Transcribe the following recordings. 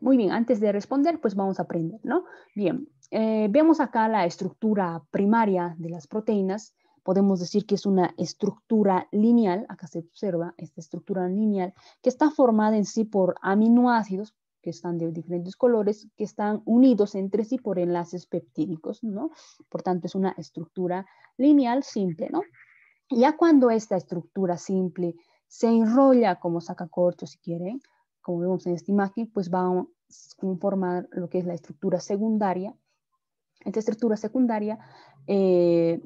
Muy bien, antes de responder, pues vamos a aprender, ¿no? Bien, vemos acá la estructura primaria de las proteínas. Podemos decir que es una estructura lineal, acá se observa esta estructura lineal, que está formada en sí por aminoácidos, que están de diferentes colores, que están unidos entre sí por enlaces peptídicos, ¿no? Por tanto, es una estructura lineal simple, ¿no? Ya cuando esta estructura simple se enrolla como sacacorchos, si quieren, como vemos en esta imagen, pues va a conformar lo que es la estructura secundaria. Esta estructura secundaria que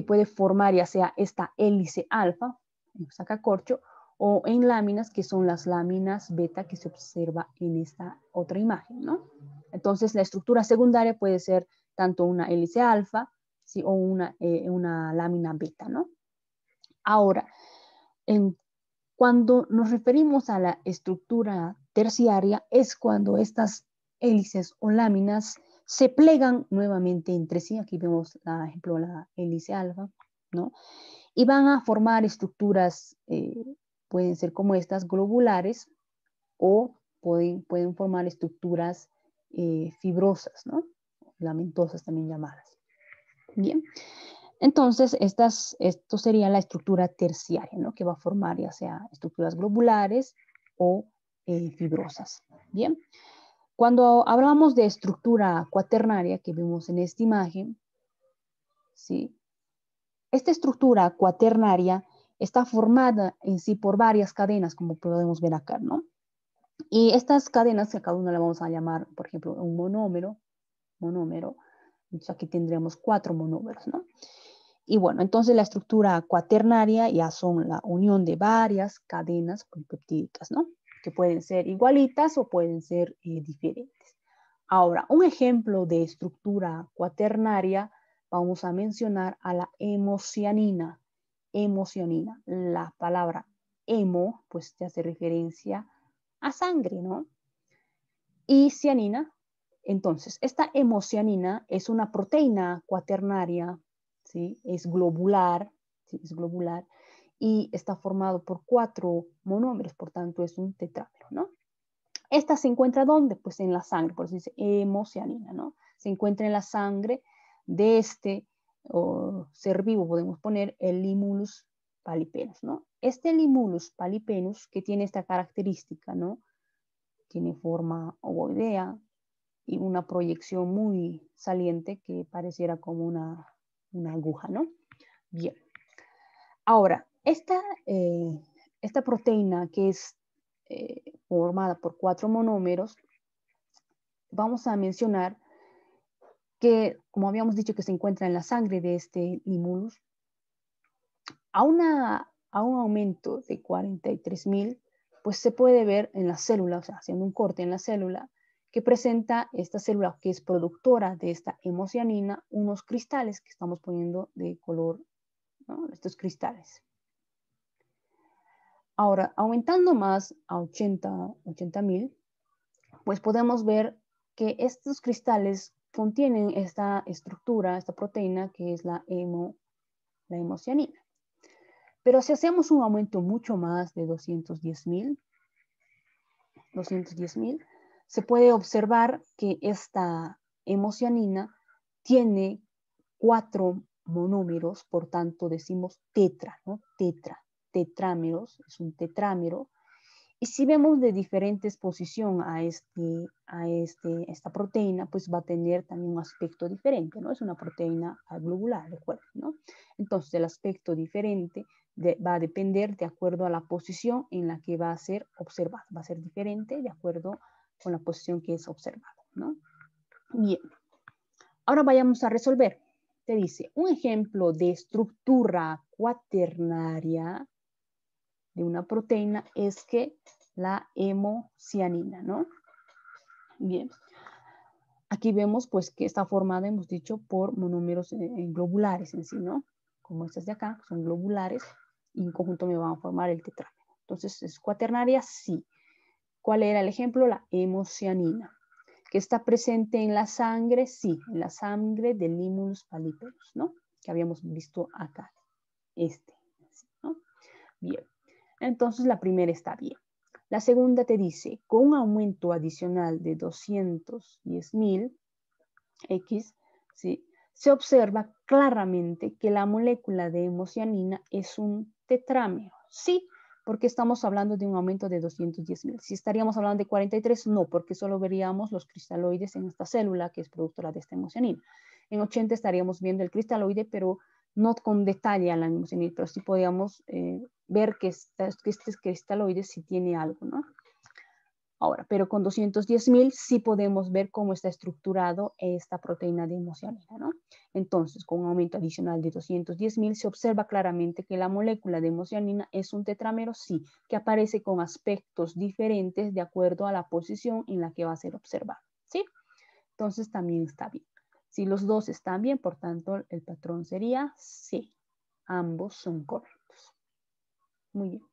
puede formar ya sea esta hélice alfa, en sacacorcho, o en láminas, que son las láminas beta que se observa en esta otra imagen, ¿no? Entonces, la estructura secundaria puede ser tanto una hélice alfa, ¿sí? O una lámina beta, ¿no? Ahora, cuando nos referimos a la estructura terciaria, es cuando estas hélices o láminas se plegan nuevamente entre sí. Aquí vemos, por ejemplo, la hélice alfa, ¿no? Y van a formar estructuras, pueden ser como estas, globulares, o pueden formar estructuras fibrosas, ¿no? Lamentosas también llamadas. Bien. Entonces, esto sería la estructura terciaria, ¿no? Que va a formar ya sea estructuras globulares o fibrosas. Bien. Cuando hablamos de estructura cuaternaria que vemos en esta imagen, ¿sí? Esta estructura cuaternaria está formada en sí por varias cadenas, como podemos ver acá, ¿no? Y estas cadenas, a cada una la vamos a llamar, por ejemplo, un monómero. Entonces aquí tendríamos 4 monómeros, ¿no? Y bueno, entonces la estructura cuaternaria ya son la unión de varias cadenas polipeptídicas, ¿no? Que pueden ser igualitas o pueden ser diferentes. Ahora, un ejemplo de estructura cuaternaria, vamos a mencionar a la hemocianina. Hemocianina, la palabra hemo, pues te hace referencia a sangre, ¿no? Y cianina, entonces, esta hemocianina es una proteína cuaternaria, ¿sí? Es globular, ¿sí? Es globular, y está formado por 4 monómeros, por tanto es un tetrámero, ¿no? Esta se encuentra ¿dónde? Pues en la sangre, por eso dice hemocianina, ¿no? Se encuentra en la sangre de este ser vivo, podemos poner el limulus palipenus, ¿no? Este limulus palipenus, que tiene esta característica, ¿no? Tiene forma ovoidea y una proyección muy saliente que pareciera como una aguja, ¿no? Bien. Ahora, esta proteína que es formada por 4 monómeros, vamos a mencionar que, como habíamos dicho, que se encuentra en la sangre de este limulus, a un aumento de 43.000, pues se puede ver en la célula, o sea, haciendo un corte en la célula, que presenta esta célula que es productora de esta hemocianina, unos cristales que estamos poniendo de color, ¿no? Estos cristales. Ahora, aumentando más a 80.000, pues podemos ver que estos cristales contienen esta estructura, esta proteína que es la hemocianina. Pero si hacemos un aumento mucho más de 210.000, se puede observar que esta hemocianina tiene 4 monómeros, por tanto decimos tetra, ¿no? Tetrámeros, es un tetrámero. Y si vemos de diferente exposición a esta proteína, pues va a tener también un aspecto diferente, ¿no? Es una proteína globular, recuerden, ¿no? Entonces el aspecto diferente va a depender de acuerdo a la posición en la que va a ser observada. Va a ser diferente de acuerdo con la posición que es observada, ¿no? Bien. Ahora vayamos a resolver. Te dice, un ejemplo de estructura cuaternaria de una proteína es que la hemocianina, ¿no? Bien. Aquí vemos pues que está formada, hemos dicho, por monómeros globulares en sí, ¿no? Como estas de acá, son globulares y en conjunto me van a formar el tetrámero. Entonces, ¿es cuaternaria? Sí. ¿Cuál era el ejemplo? La hemocianina. ¿Que está presente en la sangre? Sí, en la sangre del limulus palipenus, ¿no? Que habíamos visto acá, ¿no? Bien. Entonces, la primera está bien. La segunda te dice, con un aumento adicional de 210.000 X, ¿sí? Se observa claramente que la molécula de hemocianina es un tetrámero. Sí, porque estamos hablando de un aumento de 210.000. Si estaríamos hablando de 43, no, porque solo veríamos los cristaloides en esta célula que es productora de esta hemocianina. En 80 estaríamos viendo el cristaloide, pero no con detalle a la hemocianina, pero sí podríamos ver que este cristaloide sí tiene algo, ¿no? Ahora, pero con 210.000 sí podemos ver cómo está estructurado esta proteína de hemocianina, ¿no? Entonces, con un aumento adicional de 210.000 se observa claramente que la molécula de hemocianina es un tetrámero, sí, que aparece con aspectos diferentes de acuerdo a la posición en la que va a ser observado, ¿sí? Entonces, también está bien. Si los dos están bien, por tanto, el patrón sería sí. Ambos son correctos. Muy bien.